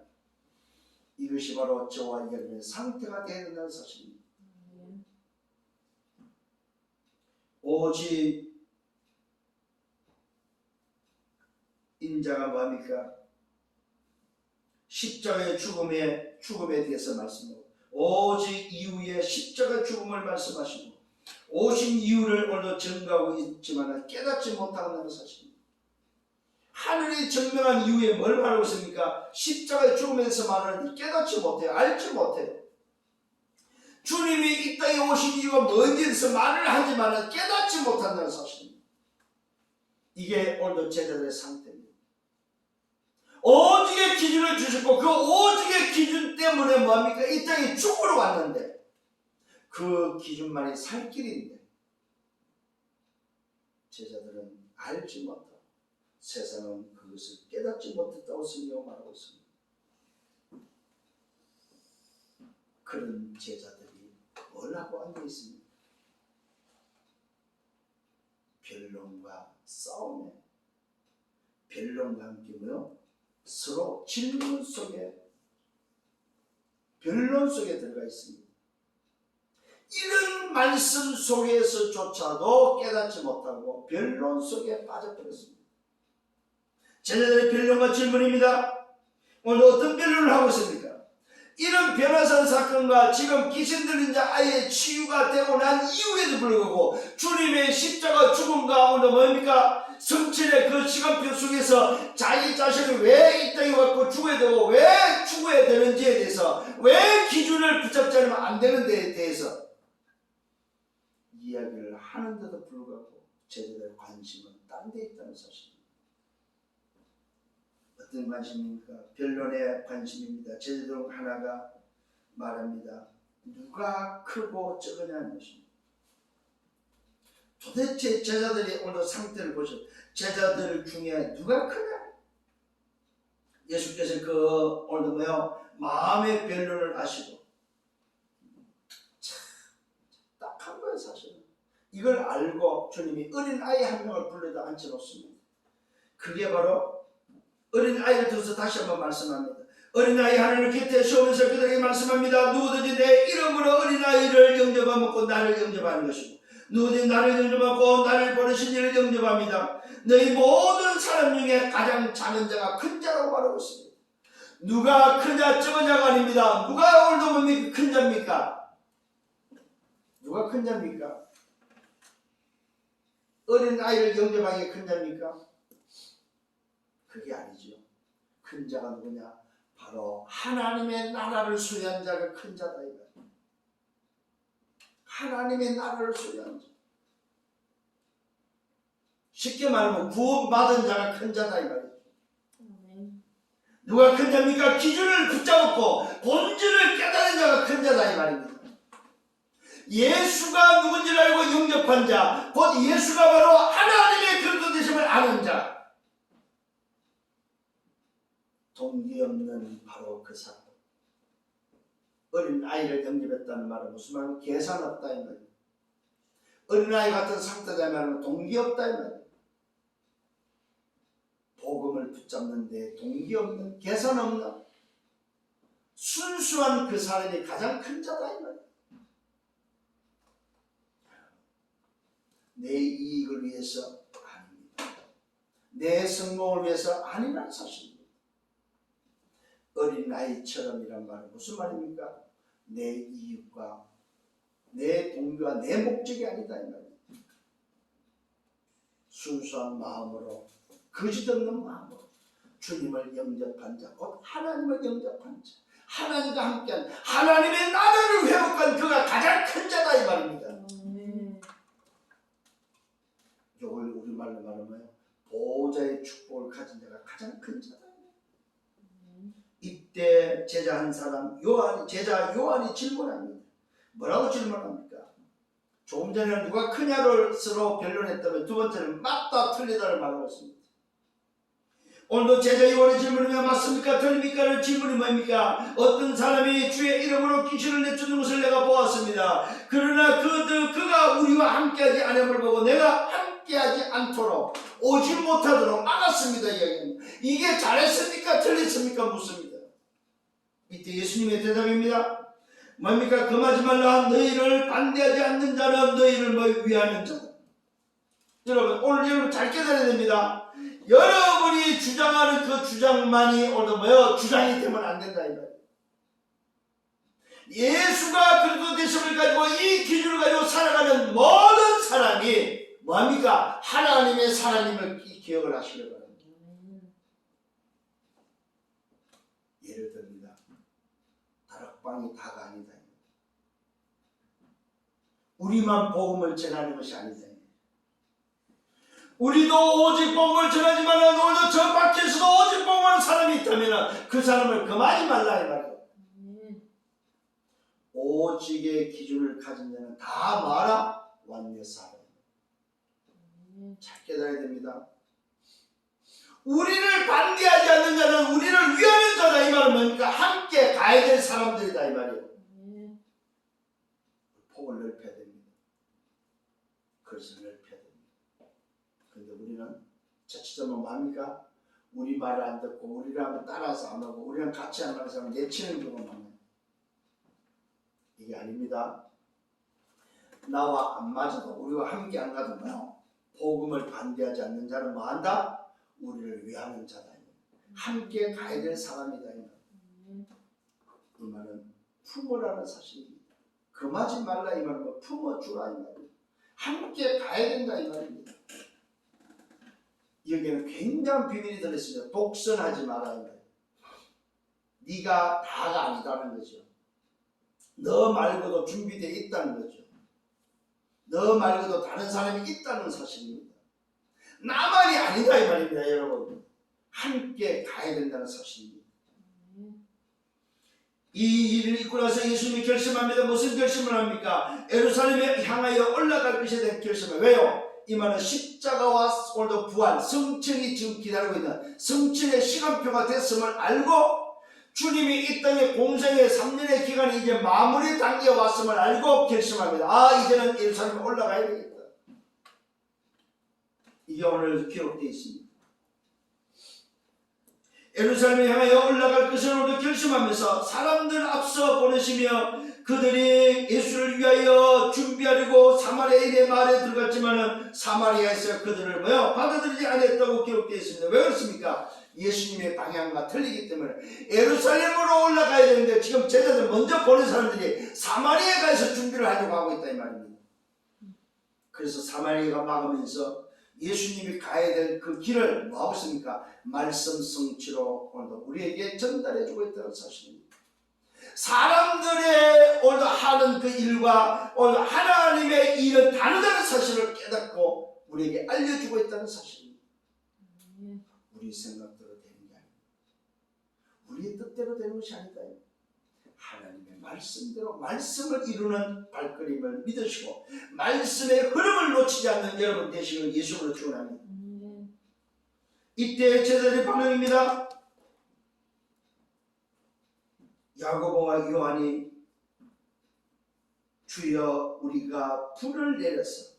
이것이 바로 저와 여러분의 상태가 되어야 된다는 사실입니다. 오직 인자가 뭐합니까? 십자가의 죽음에 대해서 말씀하고 오직 이후에 십자가 죽음을 말씀하시고 오신 이유를 오늘도 증거하고 있지만 깨닫지 못한다는 사실입니다. 하늘이 증명한 이후에 뭘 말하고 있습니까? 십자가의 죽음에 대해서 말하는데 깨닫지 못해요. 알지 못해요. 주님이 이 땅에 오신 이유가 뭔지에 대해서 말을 하지만 깨닫지 못한다는 사실입니다. 이게 오늘도 제자들의 상태입니다. 오직의 기준을 주셨고 그 오직의 기준 때문에 뭐합니까? 이 땅에 죽으러 왔는데 그 기준만이 살 길인데 제자들은 알지 못하고 세상은 그것을 깨닫지 못했다고 성경은 말하고 있습니다. 그런 제자들이 뭘 하고 앉아 있습니까? 변론과 싸움에 변론과 함께 뭐요? 서로 질문 속에 변론 속에 들어가 있습니다. 이런 말씀 속에서조차도 깨닫지 못하고 변론 속에 빠져버렸습니다. 제자들의 변론과 질문입니다. 오늘 어떤 변론을 하고 있습니까? 이런 변화산 사건과 지금 귀신 들린 자 아이의 치유가 되고 난 이후에도 불구하고 주님의 십자가 죽음과 오늘 뭡니까? 성천의 그 시간표 속에서 자기 자신을 왜 이 땅에 왔고 죽어야 되고 왜 죽어야 되는지에 대해서 왜 기준을 붙잡지 않으면 안 되는 데에 대해서 이야기를 하는데도 불구하고 제자들의 관심은 딴 데 있다는 사실입니다. 어떤 관심입니까? 변론의 관심입니다. 제자들 하나가 말합니다. 누가 크고 적으냐는 것입니다. 도대체 제자들이 오늘 상태를 보셔. 제자들 중에 누가 크냐? 예수께서 그 오늘 뭐요? 마음의 변론을 하시고 참 딱한 거예요 사실은. 이걸 알고 주님이 어린 아이 한 명을 불러다 앉혀놓습니다. 그게 바로 어린 아이를 들어서 다시 한번 말씀합니다. 어린 아이 하나를 곁에 세우면서 그들에게 말씀합니다. 누구든지 내 이름으로 어린 아이를 영접하고 나를 영접하는 것이고 누구든지 나를 영접하고 나를 보내신 이를 영접합니다. 너희 모든 사람 중에 가장 작은 자가 큰 자라고 말하고 있습니다. 누가 크냐 적은 자가 아닙니다. 누가 오늘도 뭡니까? 큰 자입니까? 누가 큰 자입니까? 어린 아이를 영접하기에 큰 자입니까? 그게 아니죠. 큰 자가 누구냐? 바로 하나님의 나라를 소유한 자가 큰 자다 이거예요. 하나님의 나라를 소유한 자. 쉽게 말하면 구원받은 자가 큰 자다 이 말이죠. 누가 큰 자입니까? 기준을 붙잡고 본질을 깨달은 자가 큰 자다 이 말입니다. 예수가 누군지를 알고 영접한 자, 곧 예수가 바로 하나님의 그릇 되심을 아는 자. 동기 없는 바로 그 사람. 어린 아이를 영접했다는 말은 무슨 말이에요? 계산 없다 이 말이에요. 어린 아이 같은 상태다 이 말은 동기 없다 이 말이에요. 복음을 붙잡는데 동기 없는, 계산 없는, 순수한 그 사람이 가장 큰 자다 이 말이에요. 내 이익을 위해서 아닙니다. 내 성공을 위해서 아니라는 사실입니다. 어린아이처럼이란 말은 무슨 말입니까? 내 이익과 내 동기와 내 목적이 아니다 이 말입니다. 순수한 마음으로, 거짓 없는 마음으로 주님을 영접한 자, 곧 하나님을 영접한 자, 하나님과 함께한 하나님의 나라를 회복한 그가 가장 큰 자다 이 말입니다. 이걸 우리말로 말하면 보호자의 축복을 가진 자가 가장 큰 자다. 이때 제자 한 사람 제자 요한이 질문합니다. 뭐라고 질문합니까? 조금 전에 누가 크냐를 서로 변론했다면 두 번째는 맞다 틀리다를 말하고 있습니다. 오늘도 제자 요한의 질문이 맞습니까 틀립니까를 질문이 뭡니까? 어떤 사람이 주의 이름으로 귀신을 내쫓는 것을 내가 보았습니다. 그러나 그가 우리와 함께하지 않음을 보고 내가 함께하지 않도록 오지 못하도록 막았습니다. 이게 잘했습니까 틀렸습니까? 묻습니다. 이때 예수님의 대답입니다. 뭡니까? 금하지 말라. 너희를 반대하지 않는 자는 너희를 위하는 자다. 여러분 오늘 여러분 잘 깨달아야 됩니다. 여러분이 주장하는 그 주장만이 오늘 주장이 되면 안 된다 이거예요. 예수가 그리스도 되심을 가지고 이 기준을 가지고 살아가는 모든 사람이 뭡니까? 하나님의 사람임을 기억을 하시려고 합니다. 예를 듭니다. 다락방이 다가 아니다. 우리만 복음을 전하는 것이 아니다. 우리도 오직 복음을 전하지만 오늘도 저 밖에서도 오직 복음하는 사람이 있다면 그 사람을 금하지 말라 이 말이에요. 오직의 기준을 가진 자는 다 마라 완내 사람. 잘 깨달아야 됩니다. 우리를 반대하지 않는 자는 우리를 위하는 자다 이 말은 뭡니까? 함께 가야 될 사람들이다 이 말이에요. 폭을 넓혀야 됩니다. 그래서 넓혀야 됩니다. 근데 우리는 자칫하면 뭡니까? 우리 말을 안 듣고 우리랑 따라서 안 하고 우리랑 같이 안 하는 사람 내치는 경우가 많아요. 이게 아닙니다. 나와 안 맞아도 우리와 함께 안 가도 복음을 반대하지 않는 자는 뭐한다? 우리를 위하는 자다. 함께 가야 될 사람이다. 이 말은 품으라는 사실입니다. 금하지 말라 이 말은 품어주라 이 말입니다. 함께 가야 된다 이 말입니다. 여기에는 굉장한 비밀이 들어있습니다. 독선하지 마라 이 말이에요. 네가 다가 아니다는 거죠. 너 말고도 준비되어 있다는 거죠. 너 말고도 다른 사람이 있다는 사실입니다. 나만이 아니다 이 말입니다. 여러분 함께 가야 된다는 사실입니다. 이 일을 잊고 나서 예수님이 결심합니다. 무슨 결심을 합니까? 예루살렘에 향하여 올라갈 것에 대한 결심을. 왜요? 이 말은 십자가와 오늘도 부활 성층이 지금 기다리고 있는 성층의 시간표가 됐음을 알고 주님이 이 땅의 공생의 3년의 기간이 이제 마무리 단계에 왔음을 알고 결심합니다. 이제는 예루살렘에 올라가야 되겠다. 이게 오늘 기록되어 있습니다. 예루살렘에 향하여 올라갈 것을 오늘 결심하면서 사람들 앞서 보내시며 그들이 예수를 위하여 준비하려고 사마리아인의 말에 들어갔지만 사마리아에서 그들을 받아들이지 않았다고 기록되어 있습니다. 왜 그렇습니까? 예수님의 방향과 틀리기 때문에 예루살렘으로 올라가야 되는데 지금 제자들 먼저 보낸 사람들이 사마리아에 가서 준비를 하려고 하고 있다 이 말입니다. 그래서 사마리아가 막으면서 예수님이 가야 될 그 길을 뭐하고 있습니까? 말씀 성취로 오늘도 우리에게 전달해주고 있다는 사실입니다. 사람들의 오늘 하는 그 일과 오늘 하나님의 일은 다르다는 사실을 깨닫고 우리에게 알려주고 있다는 사실입니다. 우리 생각대로 되는 게 아닙니다. 우리의 뜻대로 되는 것이 아니다. 하나님의 말씀대로 말씀을 이루는 발걸음을 믿으시고 말씀의 흐름을 놓치지 않는 여러분 되시길 예수로 축원합니다. 이때 제자들의 반응입니다. 야고보와 요한이 주여 우리가 불을 내려서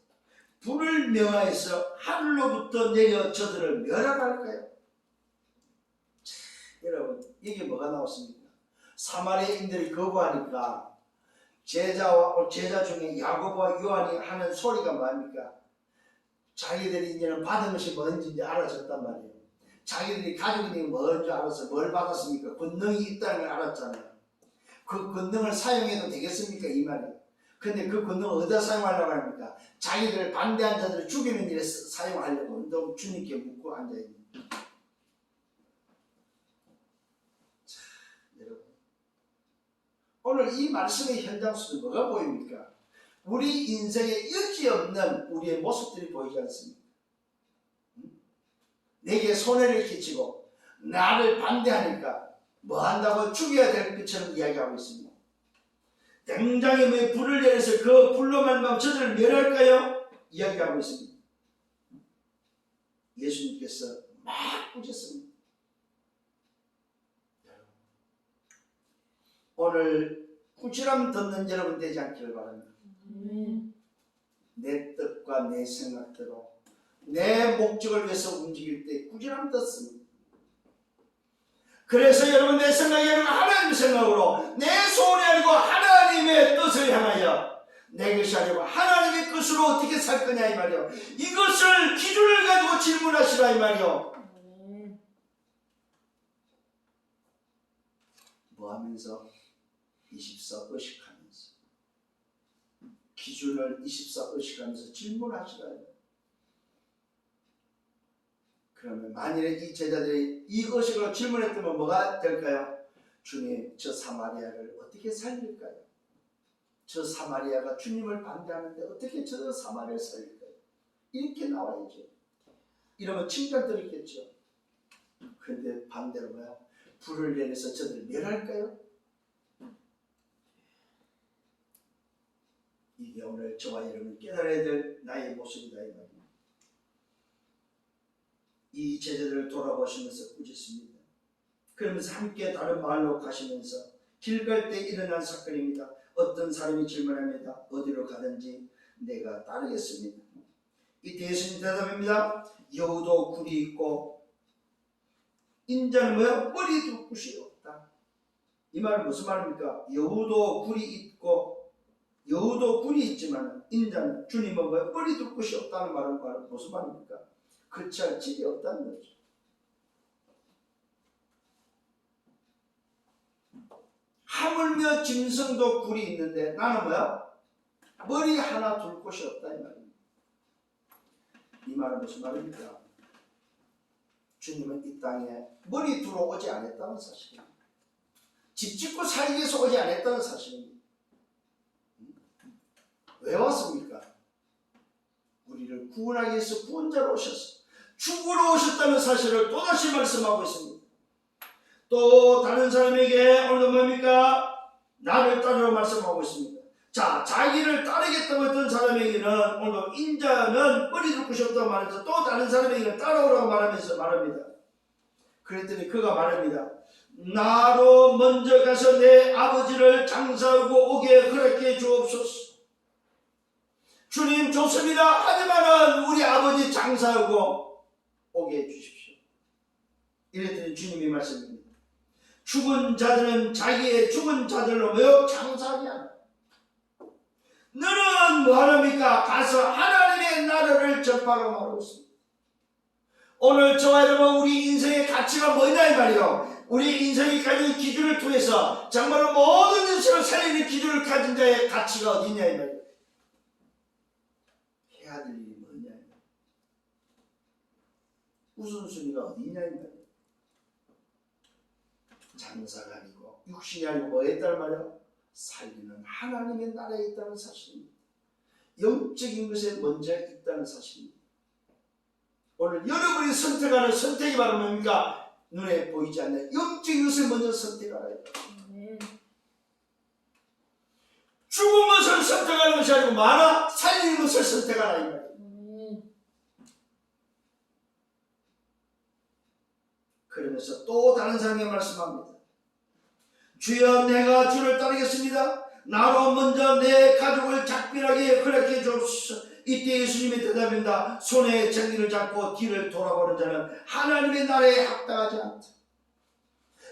불을 명하여서 하늘로부터 내려 저들을 멸하갈까요? 여러분 이게 뭐가 나왔습니까? 사마리아인들이 거부하니까 제자 중에 야고보와 요한이 하는 소리가 뭡니까? 자기들이 이제는 받은 것이 뭔지 이제 알아졌단 말이에요. 자기들이 가지고 있는 게 뭔지 알아서 뭘 받았습니까? 권능이 있다는 걸 알았잖아요. 그 권능을 사용해도 되겠습니까? 이 말이에요. 근데 그 권능을 어디다 사용하려고 합니까? 자기들을 반대한 자들을 죽이는 일에 사용하려고 또 주님께 묻고 앉아있는. 자, 여러분, 오늘 이 말씀의 현장 속에 뭐가 보입니까? 우리 인생에 여지없는 우리의 모습들이 보이지 않습니까? 내게 손해를 끼치고 나를 반대하니까 뭐 한다고 죽여야 될 것처럼 이야기하고 있습니다. 굉장히 불을 내려서 그 불로 말미암아 저들을 멸할까요? 이야기하고 있습니다. 예수님께서 막 꾸짖습니다. 오늘 꾸지람 듣는 여러분 되지 않기를 바랍니다. 내 뜻과 내 생각대로 내 목적을 위해서 움직일 때 꾸지람 듣습니다. 그래서 여러분 내 생각이 아니고 하나님의 생각으로 내 소원이 아니고 하나님의 뜻을 향하여 내 것이 아니고 하나님의 뜻으로 어떻게 살 거냐 이 말이요. 이것을 기준을 가지고 질문하시라 이 말이요. 뭐 하면서? 24 의식하면서 기준을 24 의식하면서 질문하시라. 그러면 만일에 이 제자들이 이 의식으로 질문했다면 뭐가 될까요? 주님, 저 사마리아를 어떻게 살릴까요? 저 사마리아가 주님을 반대하는데 어떻게 저 사마리아를 살릴까요? 이렇게 나와야죠. 이러면 칭찬드리겠죠. 그런데 반대로 뭐야? 불을 내려서 저들을 멸할까요? 이게 오늘 저와 여러분이 깨달아야 될 나의 모습이다 이 말입니다. 이 제자들을 돌아보시면서 꾸짖습니다. 그러면서 함께 다른 마을로 가시면서 길 갈 때 일어난 사건입니다. 어떤 사람이 질문합니다. 어디로 가든지 내가 따르겠습니다. 이때 예수님 대답합니다. 여우도 굴이 있고 인자는 뭐야? 머리 둘 곳이 없다. 이 말은 무슨 말입니까? 여우도 굴이 있지만 인자는 주님은 뭐야? 머리 둘 곳이 없다는 말은 무슨 말입니까? 거치할 집이 없다는 거죠. 하물며 짐승도 굴이 있는데 나는 뭐야? 머리 하나 둘 곳이 없다 이 말입니다. 이 말은 무슨 말입니까? 주님은 이 땅에 머리 두러 오지 않았다는 사실입니다. 집 짓고 살기 위해서 오지 않았다는 사실입니다. 왜 왔습니까? 우리를 구원하기 위해서 구원자로 오셨습니다. 죽으러 오셨다는 사실을 또다시 말씀하고 있습니다. 또 다른 사람에게 오늘 뭡니까? 나를 따르라고 말씀하고 있습니다. 자, 자기를 따르겠다고 했던 사람에게는 오늘 인자는 머리 둘 곳이 없다고 말해서 또 다른 사람에게는 따라오라고 말하면서 말합니다. 그랬더니 그가 말합니다. 나로 먼저 가서 내 아버지를 장사하고 오게 그렇게 주옵소서. 주님 좋습니다. 하지만은 우리 아버지 장사하고 오게 해주십시오. 이랬더니 주님이 말씀합니다. 죽은 자들은 자기의 죽은 자들로 모여 장사하지 않아. 너는 뭐하랍니까? 가서 하나님의 나라를 전파하라고 말하고 있습니다. 오늘 저와 여러분 우리 인생의 가치가 뭐냐 이 말이요. 우리 인생이 가진 기준을 통해서 정말로 모든 인생을 살리는 기준을 가진 자의 가치가 어디냐 이 말이요. 해야 될 일이 뭐냐 이 말이요. 우선순위가 어디냐 이 말이요. 장사가 아니고 육신이 아니고 뭐에 있다는 말이요? 살리는 하나님의 나라에 있다는 사실입니다. 영적인 것에 먼저 있다는 사실입니다. 오늘 여러분이 선택하는 선택이 바로 뭡니까? 눈에 보이지 않는 영적인 것을 먼저 선택하라. 죽은 것을 선택하는 것이 아니고 많아 살리는 것을 선택하라 이 말이에요. 그러면서 또 다른 사람에게 말씀합니다. 주여 내가 주를 따르겠습니다. 나로 먼저 내 가족을 작별하게 그렇게 해주옵소서. 이때 예수님이 대답합니다. 손에 정기를 잡고 뒤를 돌아보는 자는 하나님의 나라에 합당하지 않다.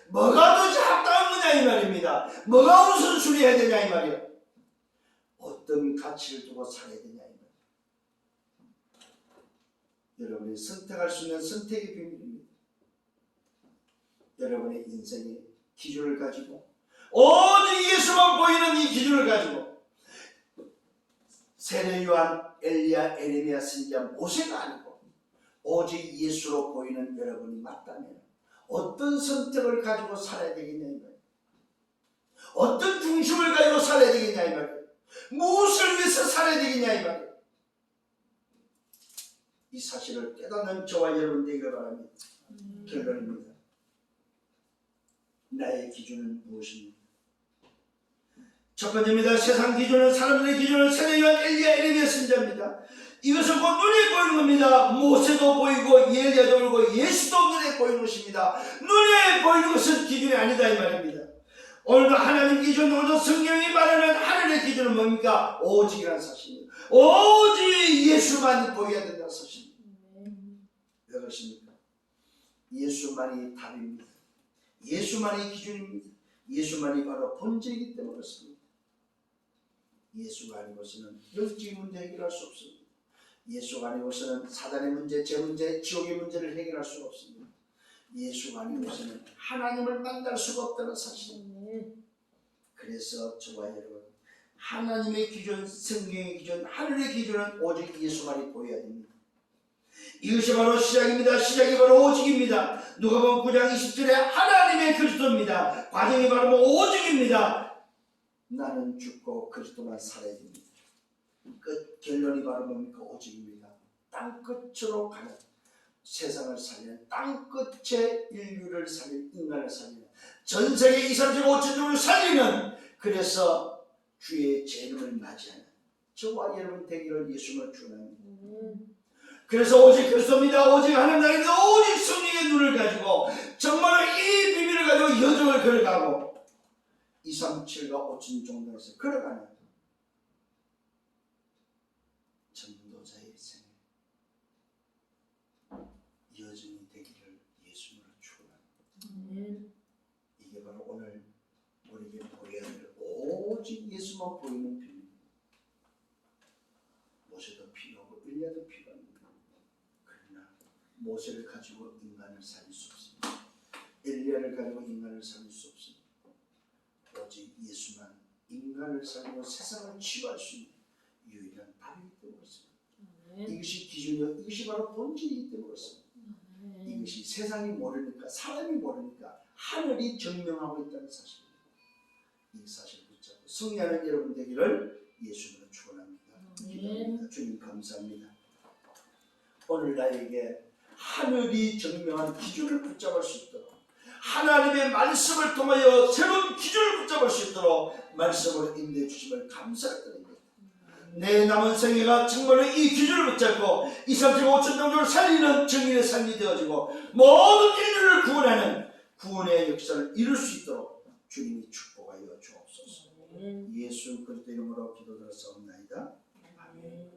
뭐가 더 합당한 거냐 이 말입니다. 겁니다. 뭐가 우선순위해야 되냐 이 말이에요. 어떤 가치를 두고 살아야 되냐 이 말이에요. 여러분이 선택할 수 있는 선택의 비밀입니다. 여러분의 인생의 기준을 가지고 오직 예수만 보이는 이 기준을 가지고 세례 요한, 엘리야, 에레미야, 선지자, 모세가 아니고 오직 예수로 보이는 여러분이 맞다면 어떤 선택을 가지고 살아야 되겠냐 이 말이에요. 어떤 중심을 가지고 살아야 되겠냐 이 말이에요. 무엇을 위해서 살아야 되겠냐 이 말이에요. 이 사실을 깨닫는 저와 여러분 되기를 바랍니다. 결론입니다. 나의 기준은 무엇입니까? 첫 번째입니다. 세상 기준은, 사람들의 기준은 세례 요한, 엘리야, 에레미야, 선지자입니다. 이것은 곧 눈에 보이는 겁니다. 모세도 보이고 엘리야도 보이고 예수도 눈에 보이는 것입니다. 눈에 보이는 것은 기준이 아니다 이 말입니다. 오늘도 하나님 기준, 오늘도 성경이 말하는 하늘의 기준은 뭡니까? 오직이라는 사실입니다. 오직 예수만이 보여야 된다는 사실입니다. 왜 그렇습니까? 예수만이 답입니다. 예수만이 기준입니다. 예수만이 바로 본질이기 때문에 그렇습니다. 예수가 아니고서는 영적인 문제 해결할 수 없습니다. 예수가 아니고서는 사단의 문제, 제 문제, 지옥의 문제를 해결할 수가 없습니다. 예수가 아니고서는 하나님을 만날 수가 없다는 사실입니다. 그래서 저와 여러분, 하나님의 기준, 성경의 기준, 하늘의 기준은 오직 예수만이 보여야 됩니다. 이것이 바로 시작입니다. 시작이 바로 오직입니다. 누가복음 9장 20절에 하나님의 그리스도입니다. 과정이 바로 오직입니다. 나는 죽고 그리스도만 살아야 됩니다. 끝 결론이 바로 뭡니까? 오직입니다. 땅끝으로 가는, 세상을 살리는, 땅끝에 인류를 살리는, 인간을 살리는, 전세계 2, 3, 5천종을 살리는, 그래서 주의 재림을 맞이하는 저와 여러분 되기를 예수님을 축원합니다. 그래서 오직 그리스도입니다. 오직 하나님 나라입니다. 오직 성령의 눈을 가지고 정말로 이 비밀을 가지고 여정을 걸어가고 2, 3, 7과 5천 종로에서 걸어가는 전도자의 생애 여정이 되기를 예수님을 축원합니다. 이게 바로 오늘 우리에게 보여야 될 오직 예수만 보이는 비밀입니다. 모세도 필요하고 엘리야도 필요합니다. 그러나 모세를 가지고 인간을 살릴 수 없습니다. 엘리야를 가지고 인간을 살릴 수 없습니다. 오직 예수만 인간을 살리고 세상을 치유할 수 있는 유일한 답이기 때문에 그렇습니다. 이것이 기준이요, 이것이 바로 본질이기 때문에 그렇습니다. 이것이 세상이 모르니까, 사람이 모르니까 하늘이 증명하고 있다는 사실입니다. 이 사실을 붙잡고 승리하는 여러분 되기를 예수님으로 축원합니다. 기도합니다. 주님 감사합니다. 오늘 나에게 하늘이 증명한 기준을 붙잡을 수 있도록, 하나님의 말씀을 통하여 새로운 기준을 붙잡을 수 있도록 말씀으로 인도해 주심을 감사드립니다. 내 남은 생애가 정말로 이 기준을 붙잡고 2, 3, 5천 정도를 살리는 정인의 삶이 되어지고 모든 인류를 구원하는 구원의 역사를 이룰 수 있도록 주님이 축복하여 주옵소서. 예수 그리스도 이름으로 기도드렸사옵나이다. 아멘.